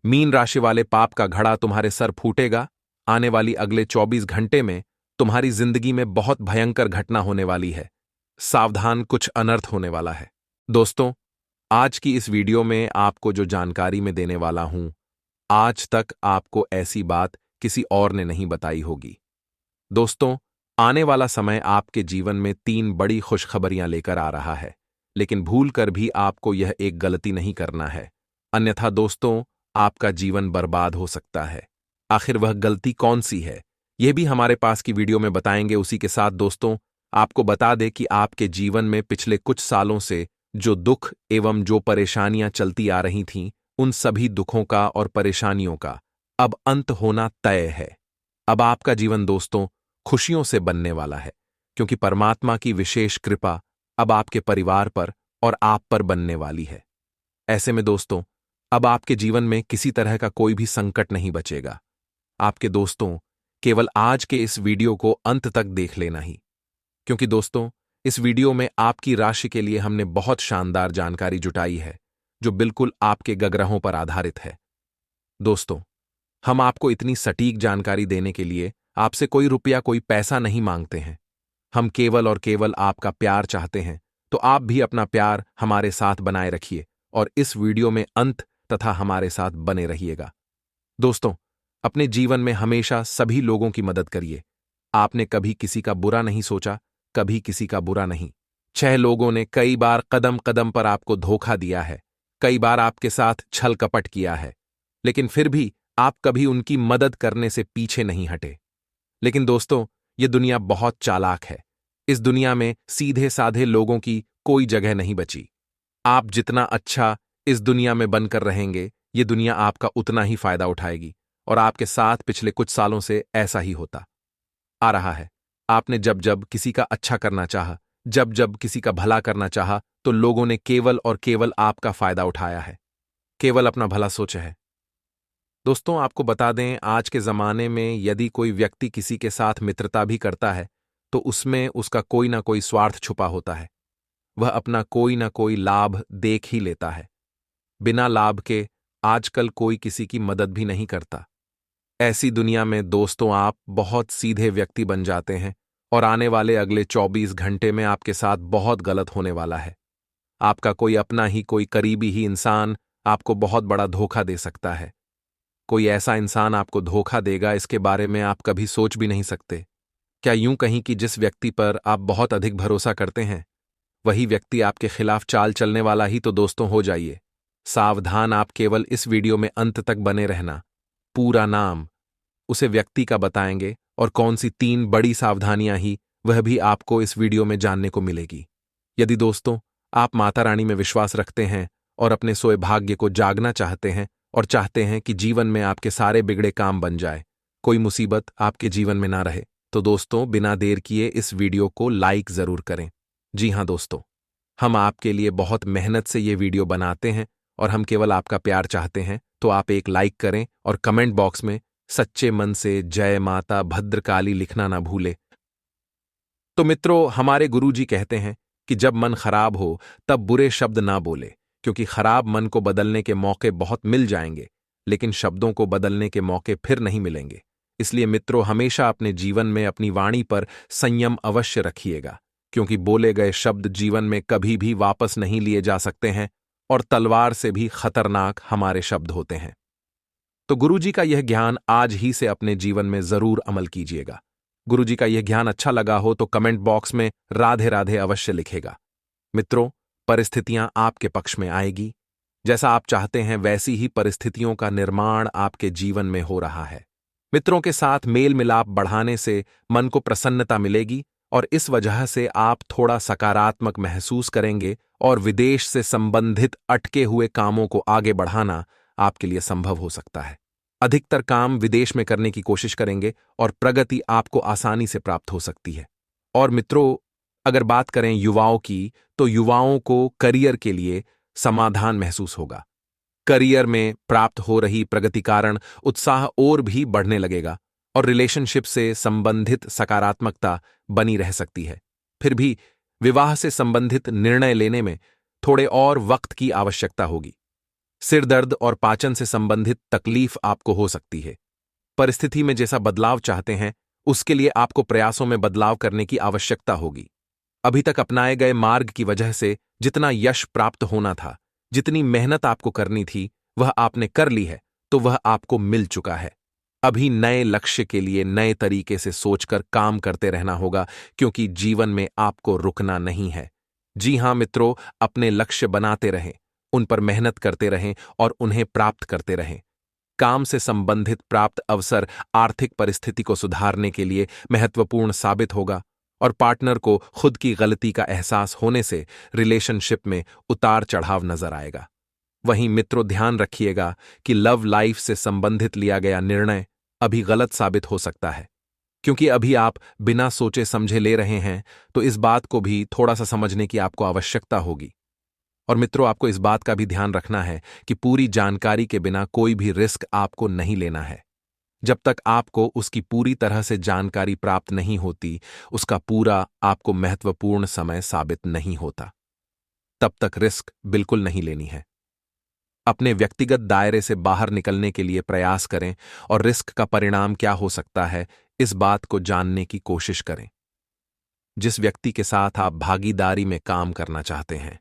Mean राशि वाले, पाप का घड़ा तुम्हारे सर फूटेगा। आने वाली अगले 24 घंटे में तुम्हारी जिंदगी में बहुत भयंकर घटना होने वाली है। सावधान, कुछ अनर्थ होने वाला है। दोस्तों, आज की इस वीडियो में आपको जो जानकारी मैं देने वाला हूं, आज तक आपको ऐसी बात किसी और ने नहीं बताई होगी। दोस्तों, आने वाला समय आपके जीवन में 3 बड़ी खुशखबरियां लेकर आ रहा है, लेकिन भूल कर भी आपको यह एक गलती नहीं करना है, अन्यथा दोस्तों आपका जीवन बर्बाद हो सकता है। आखिर वह गलती कौन सी है, यह भी हमारे पास की वीडियो में बताएंगे। उसी के साथ दोस्तों आपको बता दें कि आपके जीवन में पिछले कुछ सालों से जो दुख एवं जो परेशानियां चलती आ रही थीं, उन सभी दुखों का और परेशानियों का अब अंत होना तय है। अब आपका जीवन दोस्तों खुशियों से बनने वाला है, क्योंकि परमात्मा की विशेष कृपा अब आपके परिवार पर और आप पर बनने वाली है। ऐसे में दोस्तों अब आपके जीवन में किसी तरह का कोई भी संकट नहीं बचेगा। आपके दोस्तों केवल आज के इस वीडियो को अंत तक देख लेना ही, क्योंकि दोस्तों इस वीडियो में आपकी राशि के लिए हमने बहुत शानदार जानकारी जुटाई है, जो बिल्कुल आपके गग्रहों पर आधारित है। दोस्तों, हम आपको इतनी सटीक जानकारी देने के लिए आपसे कोई रुपया, कोई पैसा नहीं मांगते हैं। हम केवल और केवल आपका प्यार चाहते हैं, तो आप भी अपना प्यार हमारे साथ बनाए रखिए और इस वीडियो में अंत तथा हमारे साथ बने रहिएगा। दोस्तों, अपने जीवन में हमेशा सभी लोगों की मदद करिए। आपने कभी किसी का बुरा नहीं सोचा, कभी किसी का बुरा नहीं। 6 लोगों ने कई बार कदम कदम पर आपको धोखा दिया है, कई बार आपके साथ छल कपट किया है, लेकिन फिर भी आप कभी उनकी मदद करने से पीछे नहीं हटे। लेकिन दोस्तों, ये दुनिया बहुत चालाक है। इस दुनिया में सीधे साधे लोगों की कोई जगह नहीं बची। आप जितना अच्छा इस दुनिया में बनकर रहेंगे, ये दुनिया आपका उतना ही फायदा उठाएगी, और आपके साथ पिछले कुछ सालों से ऐसा ही होता आ रहा है। आपने जब जब किसी का अच्छा करना चाहा, जब जब किसी का भला करना चाहा, तो लोगों ने केवल और केवल आपका फायदा उठाया है, केवल अपना भला सोचा है। दोस्तों, आपको बता दें, आज के जमाने में यदि कोई व्यक्ति किसी के साथ मित्रता भी करता है, तो उसमें उसका कोई ना कोई स्वार्थ छुपा होता है। वह अपना कोई ना कोई लाभ देख ही लेता है। बिना लाभ के आजकल कोई किसी की मदद भी नहीं करता। ऐसी दुनिया में दोस्तों आप बहुत सीधे व्यक्ति बन जाते हैं, और आने वाले अगले 24 घंटे में आपके साथ बहुत गलत होने वाला है। आपका कोई अपना ही, कोई करीबी ही इंसान आपको बहुत बड़ा धोखा दे सकता है। कोई ऐसा इंसान आपको धोखा देगा, इसके बारे में आप कभी सोच भी नहीं सकते। क्या यूं कहीं कि जिस व्यक्ति पर आप बहुत अधिक भरोसा करते हैं, वही व्यक्ति आपके खिलाफ चाल चलने वाला ही तो दोस्तों हो जाइए। सावधान, आप केवल इस वीडियो में अंत तक बने रहना। पूरा नाम उसे व्यक्ति का बताएंगे, और कौन सी 3 बड़ी सावधानियां ही, वह भी आपको इस वीडियो में जानने को मिलेगी। यदि दोस्तों आप माता रानी में विश्वास रखते हैं और अपने सोए भाग्य को जागना चाहते हैं, और चाहते हैं कि जीवन में आपके सारे बिगड़े काम बन जाए, कोई मुसीबत आपके जीवन में ना रहे, तो दोस्तों बिना देर किए इस वीडियो को लाइक जरूर करें। जी हां दोस्तों, हम आपके लिए बहुत मेहनत से ये वीडियो बनाते हैं, और हम केवल आपका प्यार चाहते हैं, तो आप एक लाइक करें और कमेंट बॉक्स में सच्चे मन से जय माता भद्रकाली लिखना ना भूले। तो मित्रों, हमारे गुरुजी कहते हैं कि जब मन खराब हो तब बुरे शब्द ना बोले, क्योंकि खराब मन को बदलने के मौके बहुत मिल जाएंगे, लेकिन शब्दों को बदलने के मौके फिर नहीं मिलेंगे। इसलिए मित्रों, हमेशा अपने जीवन में अपनी वाणी पर संयम अवश्य रखिएगा, क्योंकि बोले गए शब्द जीवन में कभी भी वापस नहीं लिए जा सकते हैं, और तलवार से भी खतरनाक हमारे शब्द होते हैं। तो गुरुजी का यह ज्ञान आज ही से अपने जीवन में जरूर अमल कीजिएगा। गुरुजी का यह ज्ञान अच्छा लगा हो तो कमेंट बॉक्स में राधे राधे अवश्य लिखेगा। मित्रों, परिस्थितियां आपके पक्ष में आएगी। जैसा आप चाहते हैं वैसी ही परिस्थितियों का निर्माण आपके जीवन में हो रहा है। मित्रों के साथ मेल मिलाप बढ़ाने से मन को प्रसन्नता मिलेगी, और इस वजह से आप थोड़ा सकारात्मक महसूस करेंगे, और विदेश से संबंधित अटके हुए कामों को आगे बढ़ाना आपके लिए संभव हो सकता है। अधिकतर काम विदेश में करने की कोशिश करेंगे, और प्रगति आपको आसानी से प्राप्त हो सकती है। और मित्रों, अगर बात करें युवाओं की, तो युवाओं को करियर के लिए समाधान महसूस होगा। करियर में प्राप्त हो रही प्रगति कारण उत्साह और भी बढ़ने लगेगा, और रिलेशनशिप से संबंधित सकारात्मकता बनी रह सकती है। फिर भी विवाह से संबंधित निर्णय लेने में थोड़े और वक्त की आवश्यकता होगी। सिर दर्द और पाचन से संबंधित तकलीफ आपको हो सकती है। परिस्थिति में जैसा बदलाव चाहते हैं, उसके लिए आपको प्रयासों में बदलाव करने की आवश्यकता होगी। अभी तक अपनाए गए मार्ग की वजह से जितना यश प्राप्त होना था, जितनी मेहनत आपको करनी थी, वह आपने कर ली है, तो वह आपको मिल चुका है। अभी नए लक्ष्य के लिए नए तरीके से सोचकर काम करते रहना होगा, क्योंकि जीवन में आपको रुकना नहीं है। जी हां मित्रों, अपने लक्ष्य बनाते रहें, उन पर मेहनत करते रहें और उन्हें प्राप्त करते रहें। काम से संबंधित प्राप्त अवसर आर्थिक परिस्थिति को सुधारने के लिए महत्वपूर्ण साबित होगा और पार्टनर को खुद की गलती का एहसास होने से रिलेशनशिप में उतार चढ़ाव नजर आएगा। वहीं मित्रों, ध्यान रखिएगा कि लव लाइफ से संबंधित लिया गया निर्णय अभी गलत साबित हो सकता है, क्योंकि अभी आप बिना सोचे समझे ले रहे हैं, तो इस बात को भी थोड़ा सा समझने की आपको आवश्यकता होगी। और मित्रों, आपको इस बात का भी ध्यान रखना है कि पूरी जानकारी के बिना कोई भी रिस्क आपको नहीं लेना है। जब तक आपको उसकी पूरी तरह से जानकारी प्राप्त नहीं होती, उसका पूरा आपको महत्वपूर्ण समय साबित नहीं होता, तब तक रिस्क बिल्कुल नहीं लेनी है। अपने व्यक्तिगत दायरे से बाहर निकलने के लिए प्रयास करें और रिस्क का परिणाम क्या हो सकता है, इस बात को जानने की कोशिश करें। जिस व्यक्ति के साथ आप भागीदारी में काम करना चाहते हैं,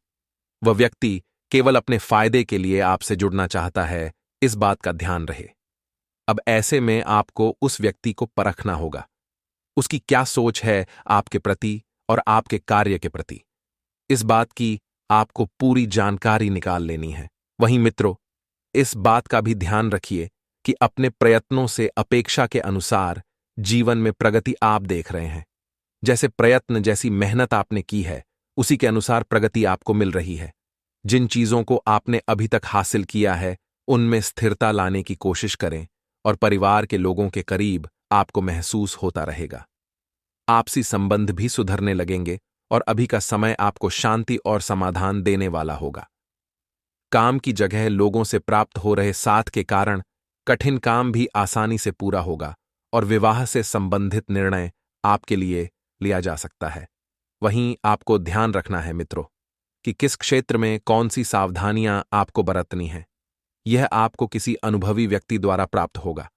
वह व्यक्ति केवल अपने फायदे के लिए आपसे जुड़ना चाहता है, इस बात का ध्यान रहे। अब ऐसे में आपको उस व्यक्ति को परखना होगा, उसकी क्या सोच है आपके प्रति और आपके कार्य के प्रति। इस बात की आपको पूरी जानकारी निकाल लेनी है। वहीं मित्रों, इस बात का भी ध्यान रखिए कि अपने प्रयत्नों से अपेक्षा के अनुसार जीवन में प्रगति आप देख रहे हैं। जैसे प्रयत्न, जैसी मेहनत आपने की है, उसी के अनुसार प्रगति आपको मिल रही है। जिन चीजों को आपने अभी तक हासिल किया है, उनमें स्थिरता लाने की कोशिश करें और परिवार के लोगों के करीब आपको महसूस होता रहेगा। आपसी संबंध भी सुधरने लगेंगे और अभी का समय आपको शांति और समाधान देने वाला होगा। काम की जगह लोगों से प्राप्त हो रहे साथ के कारण कठिन काम भी आसानी से पूरा होगा और विवाह से संबंधित निर्णय आपके लिए लिया जा सकता है। वहीं आपको ध्यान रखना है मित्रों कि किस क्षेत्र में कौन सी सावधानियां आपको बरतनी हैं। यह आपको किसी अनुभवी व्यक्ति द्वारा प्राप्त होगा।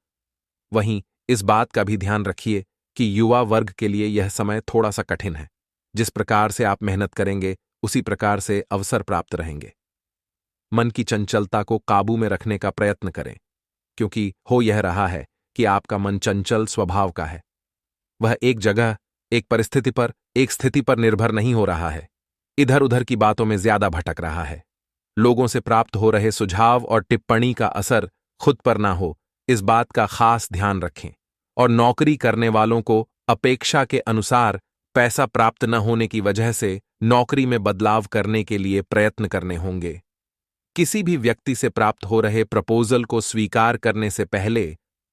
वहीं इस बात का भी ध्यान रखिए कि युवा वर्ग के लिए यह समय थोड़ा सा कठिन है। जिस प्रकार से आप मेहनत करेंगे, उसी प्रकार से अवसर प्राप्त रहेंगे। मन की चंचलता को काबू में रखने का प्रयत्न करें, क्योंकि हो यह रहा है कि आपका मन चंचल स्वभाव का है। वह एक जगह, एक परिस्थिति पर, एक स्थिति पर निर्भर नहीं हो रहा है। इधर उधर की बातों में ज्यादा भटक रहा है। लोगों से प्राप्त हो रहे सुझाव और टिप्पणी का असर खुद पर ना हो, इस बात का खास ध्यान रखें। और नौकरी करने वालों को अपेक्षा के अनुसार पैसा प्राप्त न होने की वजह से नौकरी में बदलाव करने के लिए प्रयत्न करने होंगे। किसी भी व्यक्ति से प्राप्त हो रहे प्रपोजल को स्वीकार करने से पहले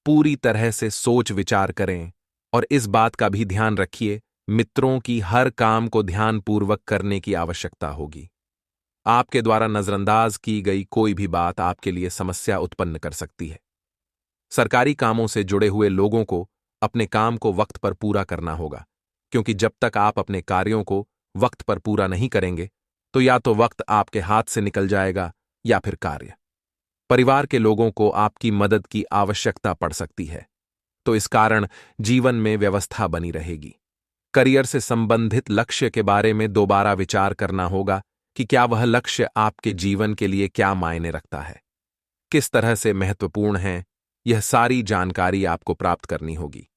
पूरी तरह से सोच विचार करें और इस बात का भी ध्यान रखिए, मित्रों की हर काम को ध्यानपूर्वक करने की आवश्यकता होगी। आपके द्वारा नजरअंदाज की गई कोई भी बात आपके लिए समस्या उत्पन्न कर सकती है। सरकारी कामों से जुड़े हुए लोगों को अपने काम को वक्त पर पूरा करना होगा, क्योंकि जब तक आप अपने कार्यों को वक्त पर पूरा नहीं करेंगे, तो या तो वक्त आपके हाथ से निकल जाएगा या फिर कार्य। परिवार के लोगों को आपकी मदद की आवश्यकता पड़ सकती है, तो इस कारण जीवन में व्यवस्था बनी रहेगी। करियर से संबंधित लक्ष्य के बारे में दोबारा विचार करना होगा कि क्या वह लक्ष्य आपके जीवन के लिए क्या मायने रखता है, किस तरह से महत्वपूर्ण है। यह सारी जानकारी आपको प्राप्त करनी होगी।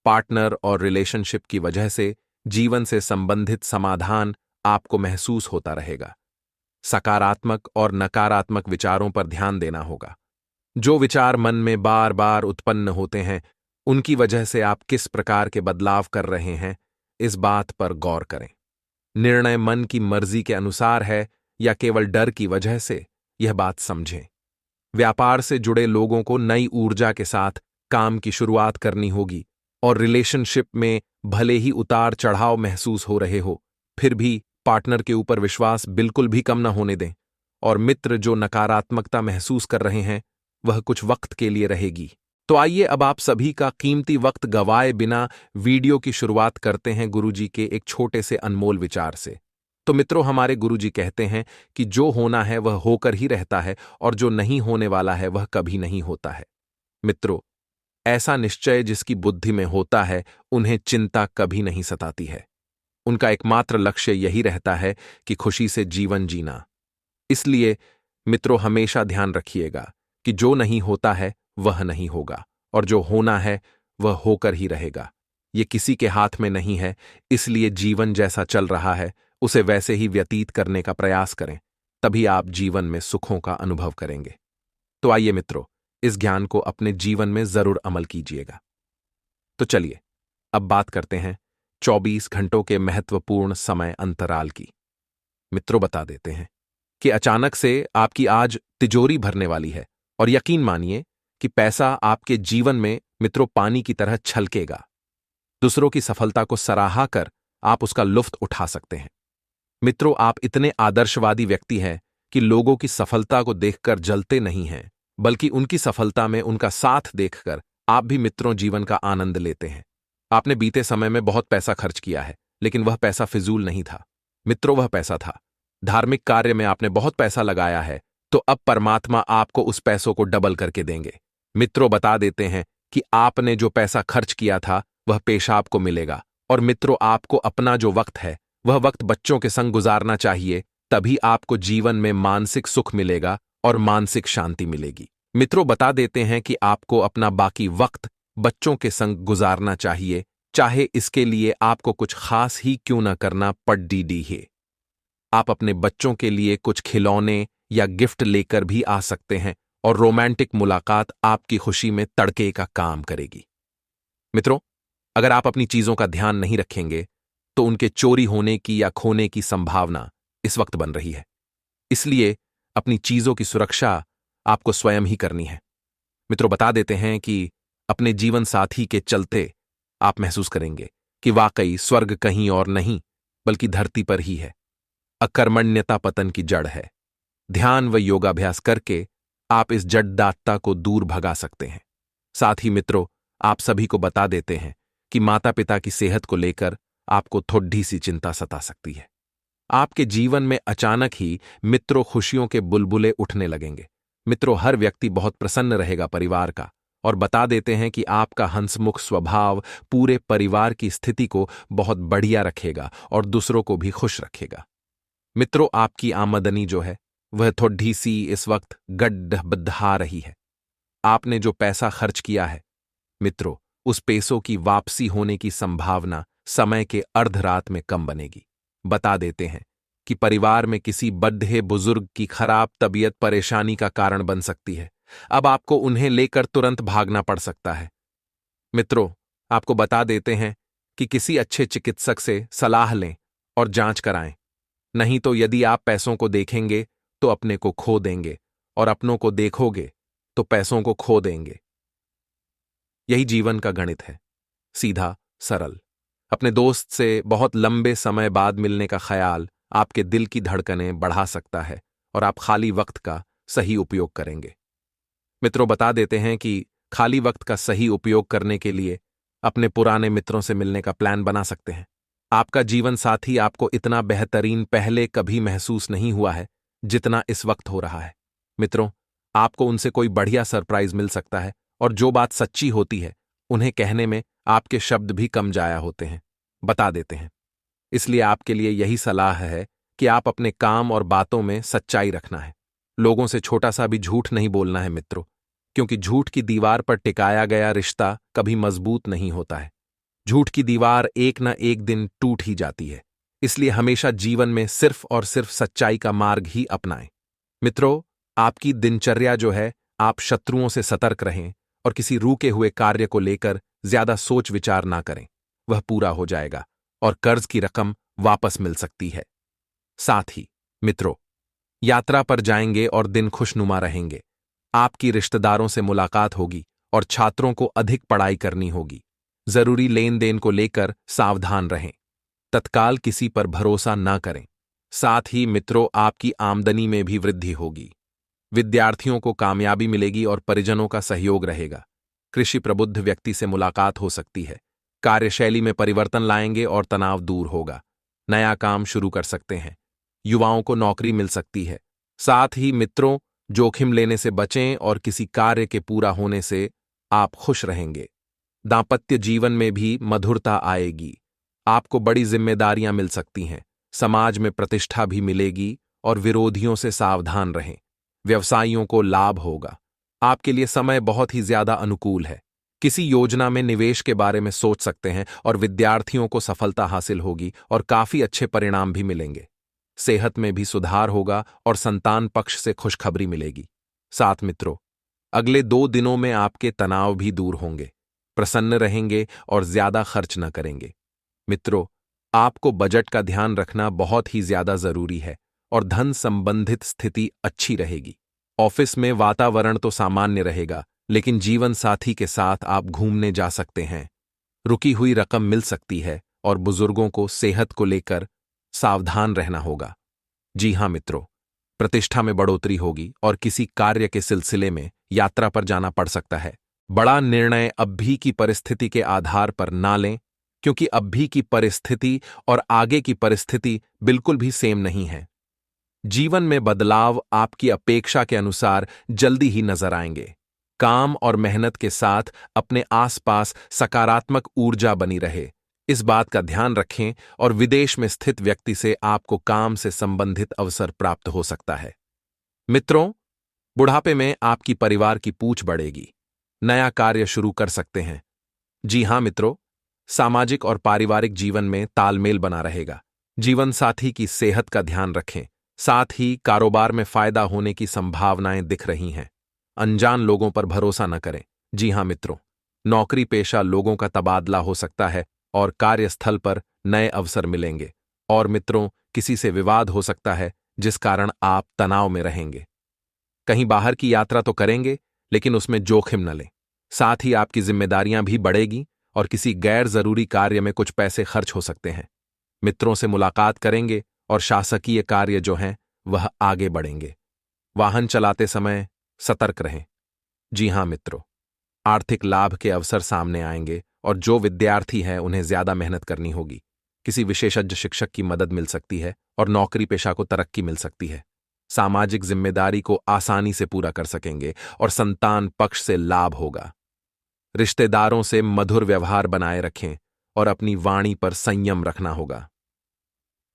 पार्टनर और रिलेशनशिप की वजह से जीवन से संबंधित समाधान आपको महसूस होता रहेगा। सकारात्मक और नकारात्मक विचारों पर ध्यान देना होगा। जो विचार मन में बार बार उत्पन्न होते हैं, उनकी वजह से आप किस प्रकार के बदलाव कर रहे हैं, इस बात पर गौर करें। निर्णय मन की मर्जी के अनुसार है या केवल डर की वजह से, यह बात समझें। व्यापार से जुड़े लोगों को नई ऊर्जा के साथ काम की शुरुआत करनी होगी और रिलेशनशिप में भले ही उतार चढ़ाव महसूस हो रहे हो, फिर भी पार्टनर के ऊपर विश्वास बिल्कुल भी कम न होने दें। और मित्र जो नकारात्मकता महसूस कर रहे हैं, वह कुछ वक्त के लिए रहेगी। तो आइए अब आप सभी का कीमती वक्त गवाए बिना वीडियो की शुरुआत करते हैं गुरुजी के एक छोटे से अनमोल विचार से। तो मित्रों, हमारे गुरुजी कहते हैं कि जो होना है वह होकर ही रहता है और जो नहीं होने वाला है वह कभी नहीं होता है। मित्रों, ऐसा निश्चय जिसकी बुद्धि में होता है, उन्हें चिंता कभी नहीं सताती है। उनका एकमात्र लक्ष्य यही रहता है कि खुशी से जीवन जीना। इसलिए मित्रों, हमेशा ध्यान रखिएगा कि जो नहीं होता है वह नहीं होगा और जो होना है वह होकर ही रहेगा। ये किसी के हाथ में नहीं है, इसलिए जीवन जैसा चल रहा है उसे वैसे ही व्यतीत करने का प्रयास करें, तभी आप जीवन में सुखों का अनुभव करेंगे। तो आइए मित्रों, इस ज्ञान को अपने जीवन में जरूर अमल कीजिएगा। तो चलिए अब बात करते हैं 24 घंटों के महत्वपूर्ण समय अंतराल की। मित्रों, बता देते हैं कि अचानक से आपकी आज तिजोरी भरने वाली है और यकीन मानिए कि पैसा आपके जीवन में मित्रों पानी की तरह छलकेगा। दूसरों की सफलता को सराहा कर आप उसका लुफ्त उठा सकते हैं। मित्रों, आप इतने आदर्शवादी व्यक्ति हैं कि लोगों की सफलता को देखकर जलते नहीं हैं, बल्कि उनकी सफलता में उनका साथ देखकर आप भी मित्रों जीवन का आनंद लेते हैं। आपने बीते समय में बहुत पैसा खर्च किया है, लेकिन वह पैसा फिजूल नहीं था। मित्रों, वह पैसा था धार्मिक कार्य में आपने बहुत पैसा लगाया है, तो अब परमात्मा आपको उस पैसों को डबल करके देंगे। मित्रों, बता देते हैं कि आपने जो पैसा खर्च किया था वह पेशाब को मिलेगा। और मित्रों, आपको अपना जो वक्त है वह वक्त बच्चों के संग गुजारना चाहिए, तभी आपको जीवन में मानसिक सुख मिलेगा और मानसिक शांति मिलेगी। मित्रों, बता देते हैं कि आपको अपना बाकी वक्त बच्चों के संग गुजारना चाहिए, चाहे इसके लिए आपको कुछ खास ही क्यों न करना पड़ डी है। आप अपने बच्चों के लिए कुछ खिलौने या गिफ्ट लेकर भी आ सकते हैं और रोमांटिक मुलाकात आपकी खुशी में तड़के का काम करेगी। मित्रों, अगर आप अपनी चीजों का ध्यान नहीं रखेंगे तो उनके चोरी होने की या खोने की संभावना इस वक्त बन रही है। इसलिए अपनी चीजों की सुरक्षा आपको स्वयं ही करनी है। मित्रों, बता देते हैं कि अपने जीवन साथी के चलते आप महसूस करेंगे कि वाकई स्वर्ग कहीं और नहीं बल्कि धरती पर ही है। अकर्मण्यता पतन की जड़ है। ध्यान व योगाभ्यास करके आप इस जड़दात्ता को दूर भगा सकते हैं। साथ ही मित्रों, आप सभी को बता देते हैं कि माता पिता की सेहत को लेकर आपको थोड़ी सी चिंता सता सकती है। आपके जीवन में अचानक ही मित्रों खुशियों के बुलबुले उठने लगेंगे। मित्रों, हर व्यक्ति बहुत प्रसन्न रहेगा परिवार का, और बता देते हैं कि आपका हंसमुख स्वभाव पूरे परिवार की स्थिति को बहुत बढ़िया रखेगा और दूसरों को भी खुश रखेगा। मित्रों, आपकी आमदनी जो है वह थोड़ी सी इस वक्त गड्ढा रही है। आपने जो पैसा खर्च किया है मित्रों, उस पैसों की वापसी होने की संभावना समय के अर्धरात में कम बनेगी। बता देते हैं कि परिवार में किसी बड्ढे बुजुर्ग की खराब तबीयत परेशानी का कारण बन सकती है। अब आपको उन्हें लेकर तुरंत भागना पड़ सकता है। मित्रों, आपको बता देते हैं कि किसी अच्छे चिकित्सक से सलाह लें और जांच कराएं, नहीं तो यदि आप पैसों को देखेंगे तो अपने को खो देंगे और अपनों को देखोगे तो पैसों को खो देंगे। यही जीवन का गणित है, सीधा सरल। अपने दोस्त से बहुत लंबे समय बाद मिलने का ख्याल आपके दिल की धड़कनें बढ़ा सकता है और आप खाली वक्त का सही उपयोग करेंगे। मित्रों, बता देते हैं कि खाली वक्त का सही उपयोग करने के लिए अपने पुराने मित्रों से मिलने का प्लान बना सकते हैं। आपका जीवन साथी आपको इतना बेहतरीन पहले कभी महसूस नहीं हुआ है जितना इस वक्त हो रहा है। मित्रों, आपको उनसे कोई बढ़िया सरप्राइज मिल सकता है और जो बात सच्ची होती है उन्हें कहने में आपके शब्द भी कम जाया होते हैं। बता देते हैं, इसलिए आपके लिए यही सलाह है कि आप अपने काम और बातों में सच्चाई रखना है। लोगों से छोटा सा भी झूठ नहीं बोलना है मित्रों, क्योंकि झूठ की दीवार पर टिकाया गया रिश्ता कभी मजबूत नहीं होता है। झूठ की दीवार एक न एक दिन टूट ही जाती है। इसलिए हमेशा जीवन में सिर्फ और सिर्फ सच्चाई का मार्ग ही अपनाएं। मित्रों, आपकी दिनचर्या जो है, आप शत्रुओं से सतर्क रहें और किसी रुके हुए कार्य को लेकर ज्यादा सोच विचार ना करें। वह पूरा हो जाएगा और कर्ज की रकम वापस मिल सकती है। साथ ही मित्रों, यात्रा पर जाएंगे और दिन खुशनुमा रहेंगे। आपकी रिश्तेदारों से मुलाकात होगी और छात्रों को अधिक पढ़ाई करनी होगी। जरूरी लेन देन को लेकर सावधान रहें। तत्काल किसी पर भरोसा ना करें। साथ ही मित्रों, आपकी आमदनी में भी वृद्धि होगी। विद्यार्थियों को कामयाबी मिलेगी और परिजनों का सहयोग रहेगा। कृषि प्रबुद्ध व्यक्ति से मुलाकात हो सकती है। कार्यशैली में परिवर्तन लाएंगे और तनाव दूर होगा। नया काम शुरू कर सकते हैं। युवाओं को नौकरी मिल सकती है। साथ ही मित्रों, जोखिम लेने से बचें और किसी कार्य के पूरा होने से आप खुश रहेंगे। दांपत्य जीवन में भी मधुरता आएगी। आपको बड़ी जिम्मेदारियां मिल सकती हैं। समाज में प्रतिष्ठा भी मिलेगी और विरोधियों से सावधान रहें। व्यवसायियों को लाभ होगा। आपके लिए समय बहुत ही ज्यादा अनुकूल है। किसी योजना में निवेश के बारे में सोच सकते हैं और विद्यार्थियों को सफलता हासिल होगी और काफी अच्छे परिणाम भी मिलेंगे। सेहत में भी सुधार होगा और संतान पक्ष से खुशखबरी मिलेगी। साथ मित्रों, अगले 2 दिनों में आपके तनाव भी दूर होंगे। प्रसन्न रहेंगे और ज्यादा खर्च न करेंगे। मित्रों, आपको बजट का ध्यान रखना बहुत ही ज्यादा जरूरी है और धन संबंधित स्थिति अच्छी रहेगी। ऑफिस में वातावरण तो सामान्य रहेगा, लेकिन जीवन साथी के साथ आप घूमने जा सकते हैं। रुकी हुई रकम मिल सकती है और बुजुर्गों को सेहत को लेकर सावधान रहना होगा। जी हां मित्रों, प्रतिष्ठा में बढ़ोतरी होगी और किसी कार्य के सिलसिले में यात्रा पर जाना पड़ सकता है। बड़ा निर्णय अभी की परिस्थिति के आधार पर ना लें, क्योंकि अभी की परिस्थिति और आगे की परिस्थिति बिल्कुल भी सेम नहीं है। जीवन में बदलाव आपकी अपेक्षा के अनुसार जल्दी ही नजर आएंगे। काम और मेहनत के साथ अपने आसपास सकारात्मक ऊर्जा बनी रहे, इस बात का ध्यान रखें और विदेश में स्थित व्यक्ति से आपको काम से संबंधित अवसर प्राप्त हो सकता है। मित्रों, बुढ़ापे में आपकी परिवार की पूछ बढ़ेगी। नया कार्य शुरू कर सकते हैं। जी हां मित्रों, सामाजिक और पारिवारिक जीवन में तालमेल बना रहेगा। जीवन साथी की सेहत का ध्यान रखें। साथ ही कारोबार में फायदा होने की संभावनाएं दिख रही हैं। अनजान लोगों पर भरोसा न करें। जी हां मित्रों, नौकरी पेशा लोगों का तबादला हो सकता है और कार्यस्थल पर नए अवसर मिलेंगे। और मित्रों, किसी से विवाद हो सकता है जिस कारण आप तनाव में रहेंगे। कहीं बाहर की यात्रा तो करेंगे, लेकिन उसमें जोखिम न लें। साथ ही आपकी जिम्मेदारियां भी बढ़ेगी और किसी गैर जरूरी कार्य में कुछ पैसे खर्च हो सकते हैं। मित्रों से मुलाकात करेंगे और शासकीय कार्य जो हैं वह आगे बढ़ेंगे। वाहन चलाते समय सतर्क रहें। जी हां मित्रों, आर्थिक लाभ के अवसर सामने आएंगे और जो विद्यार्थी हैं उन्हें ज्यादा मेहनत करनी होगी। किसी विशेषज्ञ शिक्षक की मदद मिल सकती है और नौकरी पेशा को तरक्की मिल सकती है। सामाजिक जिम्मेदारी को आसानी से पूरा कर सकेंगे और संतान पक्ष से लाभ होगा। रिश्तेदारों से मधुर व्यवहार बनाए रखें और अपनी वाणी पर संयम रखना होगा।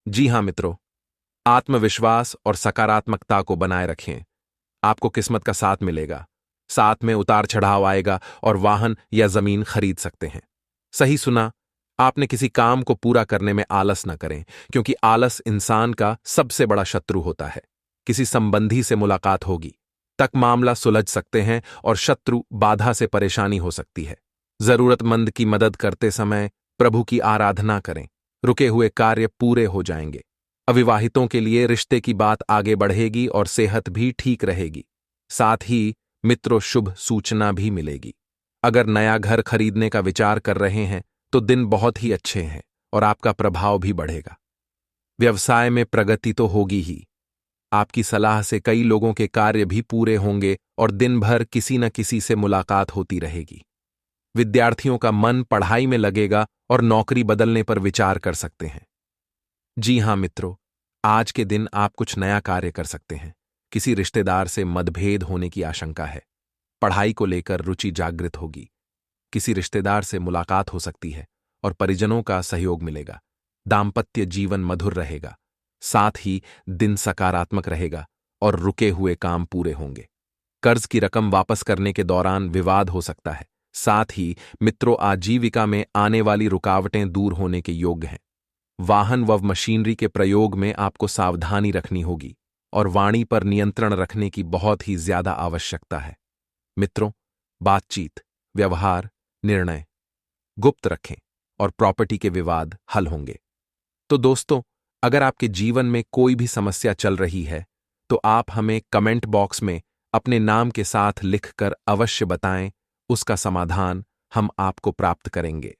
जी हां मित्रों, आत्मविश्वास और सकारात्मकता को बनाए रखें। आपको किस्मत का साथ मिलेगा। साथ में उतार चढ़ाव आएगा और वाहन या जमीन खरीद सकते हैं। सही सुना, आपने किसी काम को पूरा करने में आलस न करें, क्योंकि आलस इंसान का सबसे बड़ा शत्रु होता है। किसी संबंधी से मुलाकात होगी, तक मामला सुलझ सकते हैं और शत्रु बाधा से परेशानी हो सकती है। जरूरतमंद की मदद करते समय प्रभु की आराधना करें। रुके हुए कार्य पूरे हो जाएंगे। अविवाहितों के लिए रिश्ते की बात आगे बढ़ेगी और सेहत भी ठीक रहेगी। साथ ही मित्रों, शुभ सूचना भी मिलेगी। अगर नया घर खरीदने का विचार कर रहे हैं तो दिन बहुत ही अच्छे हैं और आपका प्रभाव भी बढ़ेगा। व्यवसाय में प्रगति तो होगी ही। आपकी सलाह से कई लोगों के कार्य भी पूरे होंगे और दिन भर किसी न किसी से मुलाकात होती रहेगी। विद्यार्थियों का मन पढ़ाई में लगेगा और नौकरी बदलने पर विचार कर सकते हैं। जी हां मित्रों, आज के दिन आप कुछ नया कार्य कर सकते हैं। किसी रिश्तेदार से मतभेद होने की आशंका है। पढ़ाई को लेकर रुचि जागृत होगी। किसी रिश्तेदार से मुलाकात हो सकती है और परिजनों का सहयोग मिलेगा। दांपत्य जीवन मधुर रहेगा। साथ ही दिन सकारात्मक रहेगा और रुके हुए काम पूरे होंगे। कर्ज की रकम वापस करने के दौरान विवाद हो सकता है। साथ ही मित्रों, आजीविका में आने वाली रुकावटें दूर होने के योग्य हैं। वाहन व मशीनरी के प्रयोग में आपको सावधानी रखनी होगी और वाणी पर नियंत्रण रखने की बहुत ही ज्यादा आवश्यकता है। मित्रों, बातचीत, व्यवहार, निर्णय गुप्त रखें और प्रॉपर्टी के विवाद हल होंगे। तो दोस्तों, अगर आपके जीवन में कोई भी समस्या चल रही है तो आप हमें कमेंट बॉक्स में अपने नाम के साथ लिखकर अवश्य बताएं। उसका समाधान हम आपको प्राप्त करेंगे।